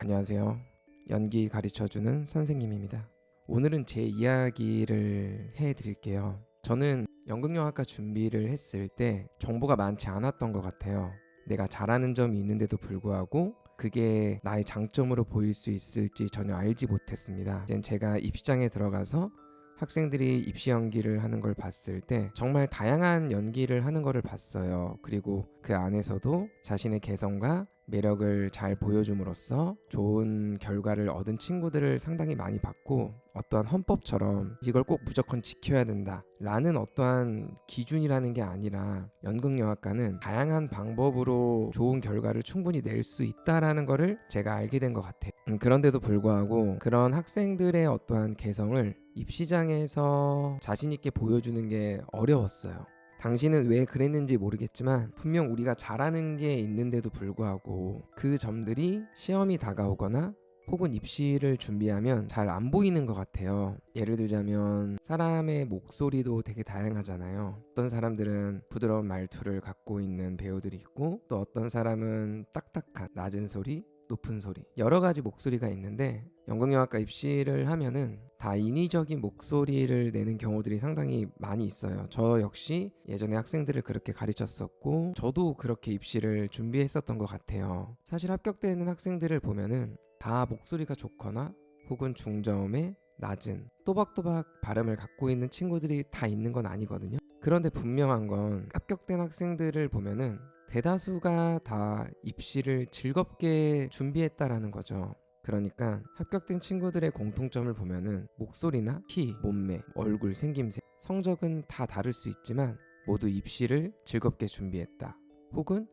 안녕하세요. 연기 가르쳐주는 선생님입니다. 오늘은 제 이야기를 해드릴게요. 저는 연극영화과 준비를 했을 때 정보가 많지 않았던 것 같아요. 내가 잘하는 점이 있는데도 불구하고 그게 나의 장점으로 보일 수 있을지 전혀 알지 못했습니다. 이제 제가 입시장에 들어가서 학생들이 입시 연기를 하는 걸 봤을 때 정말 다양한 연기를 하는 거를 봤어요. 그리고 그 안에서도 자신의 개성과 매력을 잘 보여줌으로써 좋은 결과를 얻은 친구들을 상당히 많이 봤고, 어떠한 헌법처럼 이걸 꼭 무조건 지켜야 된다 라는 어떠한 기준이라는 게 아니라 연극영화과는 다양한 방법으로 좋은 결과를 충분히 낼 수 있다라는 거를 제가 알게 된 것 같아요. 그런데도 불구하고 그런 학생들의 어떠한 개성을 입시장에서 자신 있게 보여주는 게 어려웠어요. 당신은 왜 그랬는지 모르겠지만 분명 우리가 잘하는 게 있는데도 불구하고 그 점들이 시험이 다가오거나 혹은 입시를 준비하면 잘 안 보이는 것 같아요. 예를 들자면 사람의 목소리도 되게 다양하잖아요. 어떤 사람들은 부드러운 말투를 갖고 있는 배우들이 있고, 또 어떤 사람은 딱딱한 낮은 소리, 높은 소리, 여러 가지 목소리가 있는데 연극영화과 입시를 하면은 다 인위적인 목소리를 내는 경우들이 상당히 많이 있어요. 저 역시 예전에 학생들을 그렇게 가르쳤었고, 저도 그렇게 입시를 준비했었던 것 같아요. 사실 합격되는 학생들을 보면은 다 목소리가 좋거나 혹은 중저음의 낮은 또박또박 발음을 갖고 있는 친구들이 다 있는 건 아니거든요. 그런데 분명한 건 합격된 학생들을 보면은 대다수가 다 입시를 즐겁게 준비했다라는 거죠. 그러니까 합격된 친구들의 공통점을 보면은 목소리나 키, 몸매, 얼굴, 생김새, 성적은 다 다를 수 있지만 모두 입시를 즐겁게 준비했다. 혹은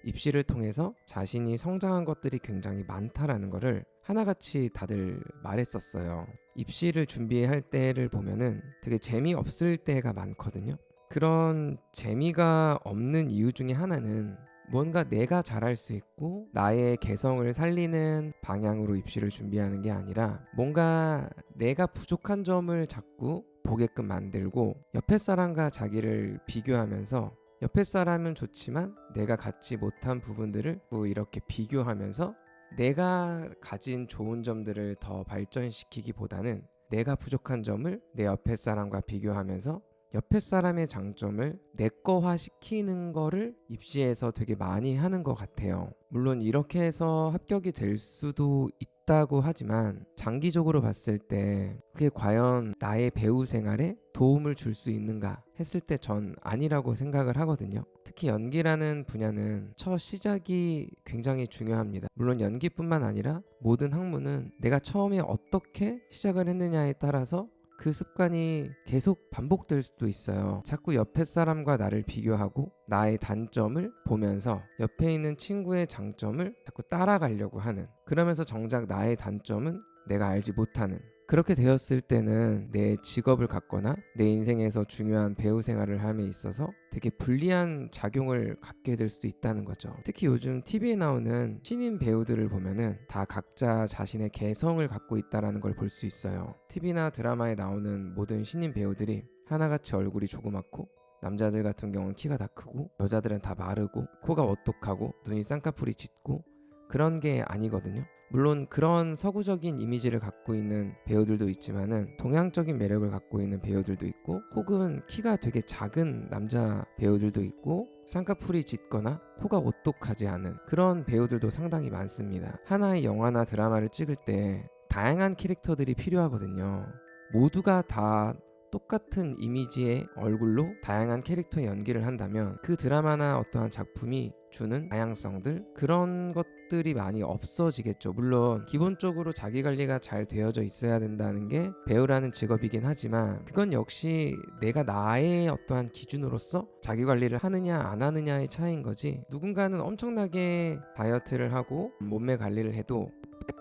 입시를 통해서 자신이 성장한 것들이 굉장히 많다라는 거를 하나같이 다들 말했었어요. 입시를 준비할 때를 보면은 되게 재미없을 때가 많거든요. 그런 재미가 없는 이유 중에 하나는 뭔가 내가 잘할 수 있고 나의 개성을 살리는 방향으로 입시를 준비하는 게 아니라 뭔가 내가 부족한 점을 자꾸 보게끔 만들고 옆에 사람과 자기를 비교하면서 옆에 사람은 좋지만 내가 갖지 못한 부분들을 이렇게 비교하면서 내가 가진 좋은 점들을 더 발전시키기보다는 내가 부족한 점을 내 옆에 사람과 비교하면서 옆에 사람의 장점을 내 거화 시키는 거를 입시에서 되게 많이 하는 것 같아요. 물론 이렇게 해서 합격이 될 수도 있다고 하지만 장기적으로 봤을 때 그게 과연 나의 배우 생활에 도움을 줄 수 있는가 했을 때 전 아니라고 생각을 하거든요. 특히 연기라는 분야는 첫 시작이 굉장히 중요합니다. 물론 연기뿐만 아니라 모든 학문은 내가 처음에 어떻게 시작을 했느냐에 따라서 그 습관이 계속 반복될 수도 있어요. 자꾸 옆에 사람과 나를 비교하고 나의 단점을 보면서 옆에 있는 친구의 장점을 자꾸 따라가려고 하는, 그러면서 정작 나의 단점은 내가 알지 못하는, 그렇게 되었을 때는 내 직업을 갖거나 내 인생에서 중요한 배우 생활을 함에 있어서 되게 불리한 작용을 갖게 될 수도 있다는 거죠. 특히 요즘 TV에 나오는 신인 배우들을 보면은 다 각자 자신의 개성을 갖고 있다는 걸 볼 수 있어요. TV나 드라마에 나오는 모든 신인 배우들이 하나같이 얼굴이 조그맣고, 남자들 같은 경우는 키가 다 크고, 여자들은 다 마르고, 코가 오똑하고, 눈이 쌍꺼풀이 짙고, 그런 게 아니거든요. 물론 그런 서구적인 이미지를 갖고 있는 배우들도 있지만은 동양적인 매력을 갖고 있는 배우들도 있고, 혹은 키가 되게 작은 남자 배우들도 있고, 쌍꺼풀이 짙거나 코가 오똑하지 않은 그런 배우들도 상당히 많습니다. 하나의 영화나 드라마를 찍을 때 다양한 캐릭터들이 필요하거든요. 모두가 다 똑같은 이미지의 얼굴로 다양한 캐릭터의 연기를 한다면 그 드라마나 어떠한 작품이 주는 다양성들, 그런 것들이 많이 없어지겠죠. 물론 기본적으로 자기 관리가 잘 되어져 있어야 된다는 게 배우라는 직업이긴 하지만, 그건 역시 내가 나의 어떠한 기준으로서 자기 관리를 하느냐 안 하느냐의 차이인 거지, 누군가는 엄청나게 다이어트를 하고 몸매 관리를 해도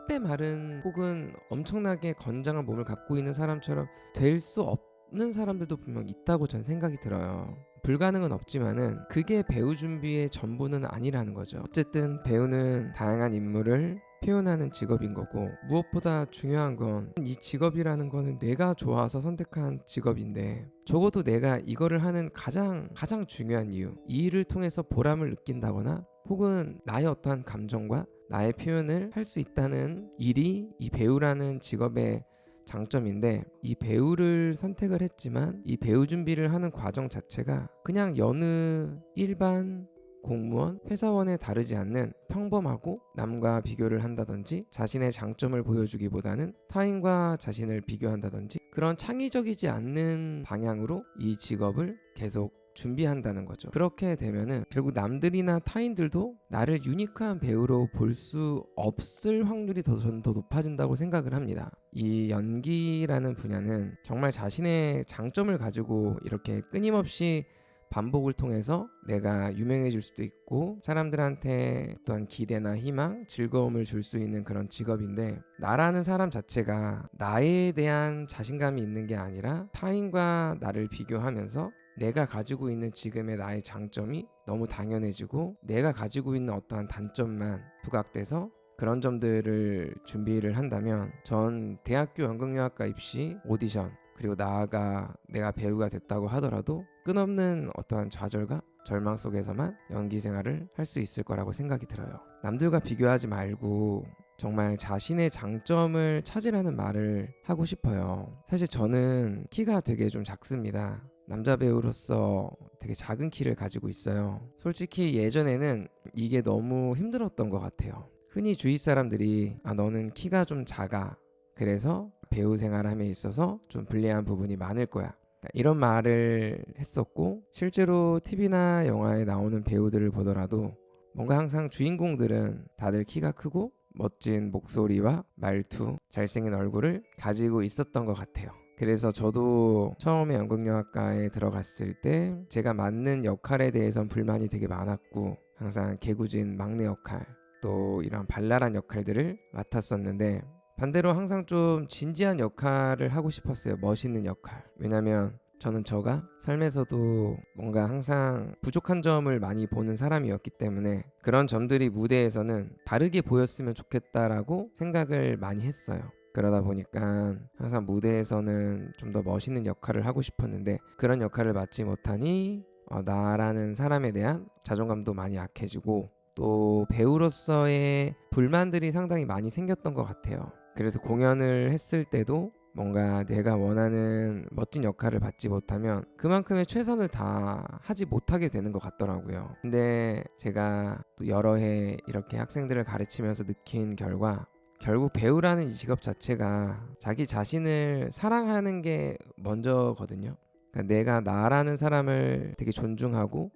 빼빼 마른 혹은 엄청나게 건장한 몸을 갖고 있는 사람처럼 될 수 없는 사람들도 분명 있다고 전 생각이 들어요. 불가능은 없지만은 그게 배우 준비의 전부는 아니라는 거죠. 어쨌든 배우는 다양한 인물을 표현하는 직업인 거고, 무엇보다 중요한 건 이 직업이라는 거는 내가 좋아서 선택한 직업인데, 적어도 내가 이거를 하는 가장 중요한 이유, 이 일을 통해서 보람을 느낀다거나 혹은 나의 어떠한 감정과 나의 표현을 할 수 있다는 일이 이 배우라는 직업의 장점인데, 이 배우를 선택을 했지만 이 배우 준비를 하는 과정 자체가 그냥 여느 일반 공무원, 회사원에 다르지 않는 평범하고, 남과 비교를 한다든지 자신의 장점을 보여주기보다는 타인과 자신을 비교한다든지 그런 창의적이지 않는 방향으로 이 직업을 계속 준비한다는 거죠. 그렇게 되면은 결국 남들이나 타인들도 나를 유니크한 배우로 볼 수 없을 확률이 저는 더 높아진다고 생각을 합니다. 이 연기라는 분야는 정말 자신의 장점을 가지고 이렇게 끊임없이 반복을 통해서 내가 유명해질 수도 있고, 사람들한테 어떤 기대나 희망, 즐거움을 줄 수 있는 그런 직업인데, 나라는 사람 자체가 나에 대한 자신감이 있는 게 아니라 타인과 나를 비교하면서 내가 가지고 있는 지금의 나의 장점이 너무 당연해지고, 내가 가지고 있는 어떠한 단점만 부각돼서 그런 점들을 준비를 한다면, 전 대학교 연극영화과 입시 오디션, 그리고 나아가 내가 배우가 됐다고 하더라도 끝없는 어떠한 좌절과 절망 속에서만 연기 생활을 할 수 있을 거라고 생각이 들어요. 남들과 비교하지 말고 정말 자신의 장점을 찾으라는 말을 하고 싶어요. 사실 저는 키가 되게 좀 작습니다. 남자 배우로서 되게 작은 키를 가지고 있어요. 솔직히 예전에는 이게 너무 힘들었던 것 같아요. 흔히 주위 사람들이 너는 키가 좀 작아, 그래서 배우 생활함에 있어서 좀 불리한 부분이 많을 거야, 이런 말을 했었고, 실제로 TV나 영화에 나오는 배우들을 보더라도 뭔가 항상 주인공들은 다들 키가 크고 멋진 목소리와 말투, 잘생긴 얼굴을 가지고 있었던 것 같아요. 그래서 저도 처음에 연극영화과에 들어갔을 때 제가 맡는 역할에 대해선 불만이 되게 많았고, 항상 개구진 막내 역할, 또 이런 발랄한 역할들을 맡았었는데, 반대로 항상 좀 진지한 역할을 하고 싶었어요. 멋있는 역할. 왜냐면 저는 제가 삶에서도 뭔가 항상 부족한 점을 많이 보는 사람이었기 때문에 그런 점들이 무대에서는 다르게 보였으면 좋겠다라고 생각을 많이 했어요. 그러다 보니까 항상 무대에서는 좀 더 멋있는 역할을 하고 싶었는데, 그런 역할을 맡지 못하니 나라는 사람에 대한 자존감도 많이 약해지고, 또 배우로서의 불만들이 상당히 많이 생겼던 것 같아요. 그래서 공연을 했을 때도 뭔가 내가 원하는 멋진 역할을 받지 못하면 그만큼의 최선을 다 하지 못하게 되는 것 같더라고요. 근데 제가 또 여러 해 이렇게 학생들을 가르치면서 느낀 결과, 결국 배우라는 이 직업 자체가 자기 자신을 사랑하는 게 먼저거든요. 그러니까 내가 나라는 사람을 되게 존중하고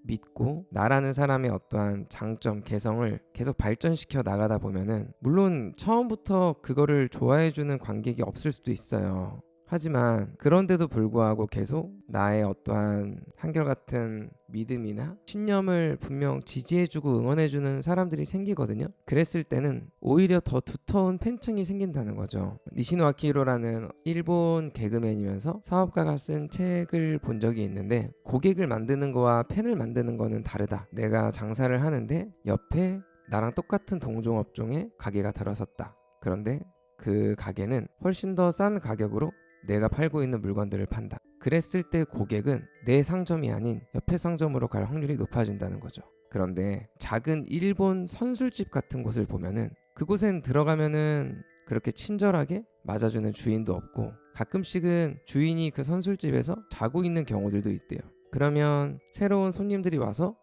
믿고, 나라는 사람의 어떠한 장점, 개성을 계속 발전시켜 나가다 보면은 물론 처음부터 그거를 좋아해주는 관객이 없을 수도 있어요. 하지만 그런데도 불구하고 계속 나의 어떠한 한결같은 믿음이나 신념을 분명 지지해주고 응원해주는 사람들이 생기거든요. 그랬을 때는 오히려 더 두터운 팬층이 생긴다는 거죠. 니시노 아키히로라는 일본 개그맨이면서 사업가가 쓴 책을 본 적이 있는데, 고객을 만드는 거와 팬을 만드는 거는 다르다. 내가 장사를 하는데 옆에 나랑 똑같은 동종업종의 가게가 들어섰다. 그런데 그 가게는 훨씬 더 싼 가격으로 내가 팔고 있는 물건들을 판다. 그랬을 때 고객은 내 상점이 아닌 옆에 상점으로 갈 확률이 높아진다는 거죠. 그런데 작은 일본 선술집 같은 곳을 보면은 그곳엔 들어가면은 그렇게 친절하게 맞아주는 주인도 없고, 가끔씩은 주인이 그 선술집에서 자고 있는 경우들도 있대요. 그러면 새로운 손님들이 와서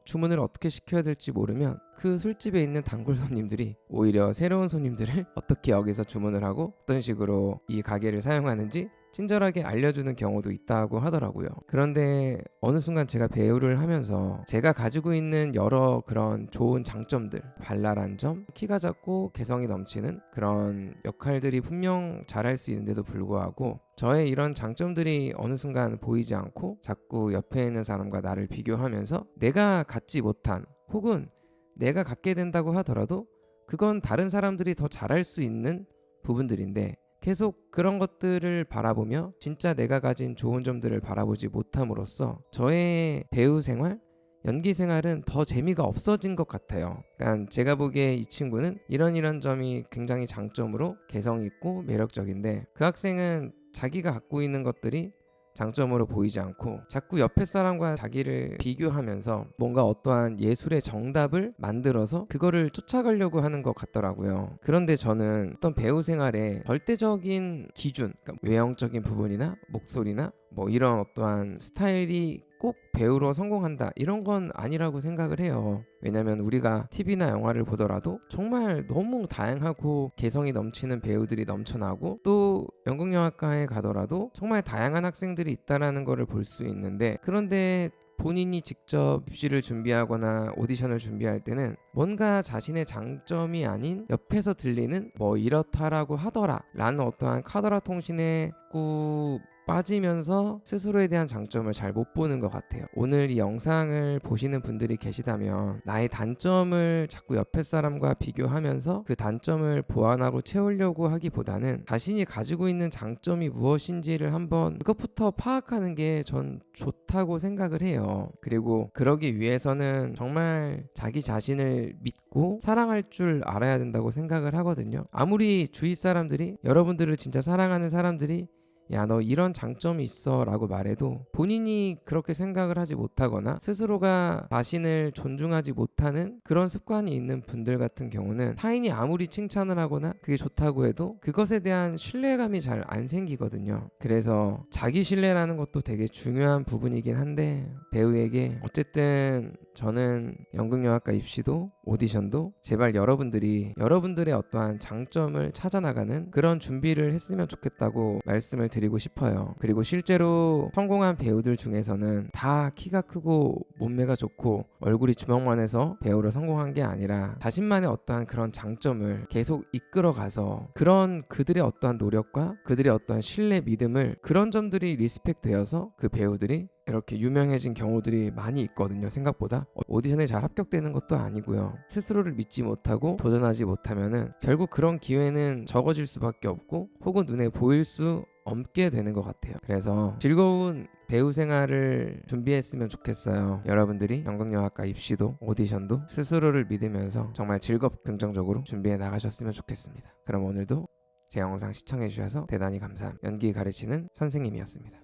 주문을 어떻게 시켜야 될지 모르면 그 술집에 있는 단골 손님들이 오히려 새로운 손님들을 어떻게 여기서 주문을 하고 어떤 식으로 이 가게를 사용하는지 친절하게 알려주는 경우도 있다고 하더라고요. 그런데 어느 순간 제가 배우를 하면서 제가 가지고 있는 여러 그런 좋은 장점들, 발랄한 점, 키가 작고 개성이 넘치는 그런 역할들이 분명 잘할 수 있는데도 불구하고 저의 이런 장점들이 어느 순간 보이지 않고 자꾸 옆에 있는 사람과 나를 비교하면서 내가 갖지 못한, 혹은 내가 갖게 된다고 하더라도 그건 다른 사람들이 더 잘할 수 있는 부분들인데, 계속 그런 것들을 바라보며 진짜 내가 가진 좋은 점들을 바라보지 못함으로써 저의 배우 생활, 연기 생활은 더 재미가 없어진 것 같아요. 그러니까 제가 보기에 이 친구는 이런 점이 굉장히 장점으로 개성 있고 매력적인데, 그 학생은 자기가 갖고 있는 것들이 장점으로 보이지 않고 자꾸 옆에 사람과 자기를 비교하면서 뭔가 어떠한 예술의 정답을 만들어서 그거를 쫓아가려고 하는 것 같더라고요. 그런데 저는 어떤 배우 생활에 절대적인 기준, 그러니까 외형적인 부분이나 목소리나 뭐 이런 어떠한 스타일이 꼭 배우로 성공한다 이런 건 아니라고 생각을 해요. 왜냐면 우리가 TV나 영화를 보더라도 정말 너무 다양하고 개성이 넘치는 배우들이 넘쳐나고 또 연극영화과에 가더라도 정말 다양한 학생들이 있다라는 거를 볼 수 있는데, 그런데 본인이 직접 입시를 준비하거나 오디션을 준비할 때는 뭔가 자신의 장점이 아닌 옆에서 들리는 뭐 이렇다라고 하더라 라는 어떠한 카더라 통신에 꾸 빠지면서 스스로에 대한 장점을 잘 못 보는 것 같아요. 오늘 이 영상을 보시는 분들이 계시다면 나의 단점을 자꾸 옆에 사람과 비교하면서 그 단점을 보완하고 채우려고 하기보다는 자신이 가지고 있는 장점이 무엇인지를 한번 그것부터 파악하는 게 전 좋다고 생각을 해요. 그리고 그러기 위해서는 정말 자기 자신을 믿고 사랑할 줄 알아야 된다고 생각을 하거든요. 아무리 주위 사람들이, 여러분들을 진짜 사랑하는 사람들이 야, 너 이런 장점이 있어 라고 말해도 본인이 그렇게 생각을 하지 못하거나 스스로가 자신을 존중하지 못하는 그런 습관이 있는 분들 같은 경우는 타인이 아무리 칭찬을 하거나 그게 좋다고 해도 그것에 대한 신뢰감이 잘 안 생기거든요. 그래서 자기 신뢰라는 것도 되게 중요한 부분이긴 한데, 배우에게 어쨌든 저는 연극영화과 입시도 오디션도 제발 여러분들의 어떠한 장점을 찾아나가는 그런 준비를 했으면 좋겠다고 말씀을 드리고 싶어요. 그리고 실제로 성공한 배우들 중에서는 다 키가 크고 몸매가 좋고 얼굴이 주먹만 해서 배우로 성공한 게 아니라 자신만의 어떠한 그런 장점을 계속 이끌어가서 그런 그들의 어떠한 노력과 그들의 어떠한 신뢰, 믿음을, 그런 점들이 리스펙 되어서 그 배우들이 이렇게 유명해진 경우들이 많이 있거든요. 생각보다 오디션에 잘 합격되는 것도 아니고요. 스스로를 믿지 못하고 도전하지 못하면은 결국 그런 기회는 적어질 수밖에 없고 혹은 눈에 보일 수 없게 되는 것 같아요. 그래서 즐거운 배우 생활을 준비했으면 좋겠어요. 여러분들이 연극영화과 입시도 오디션도 스스로를 믿으면서 정말 즐겁고 긍정적으로 준비해 나가셨으면 좋겠습니다. 그럼 오늘도 제 영상 시청해 주셔서 대단히 감사합니다. 연기 가르치는 선생님이었습니다.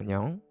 안녕.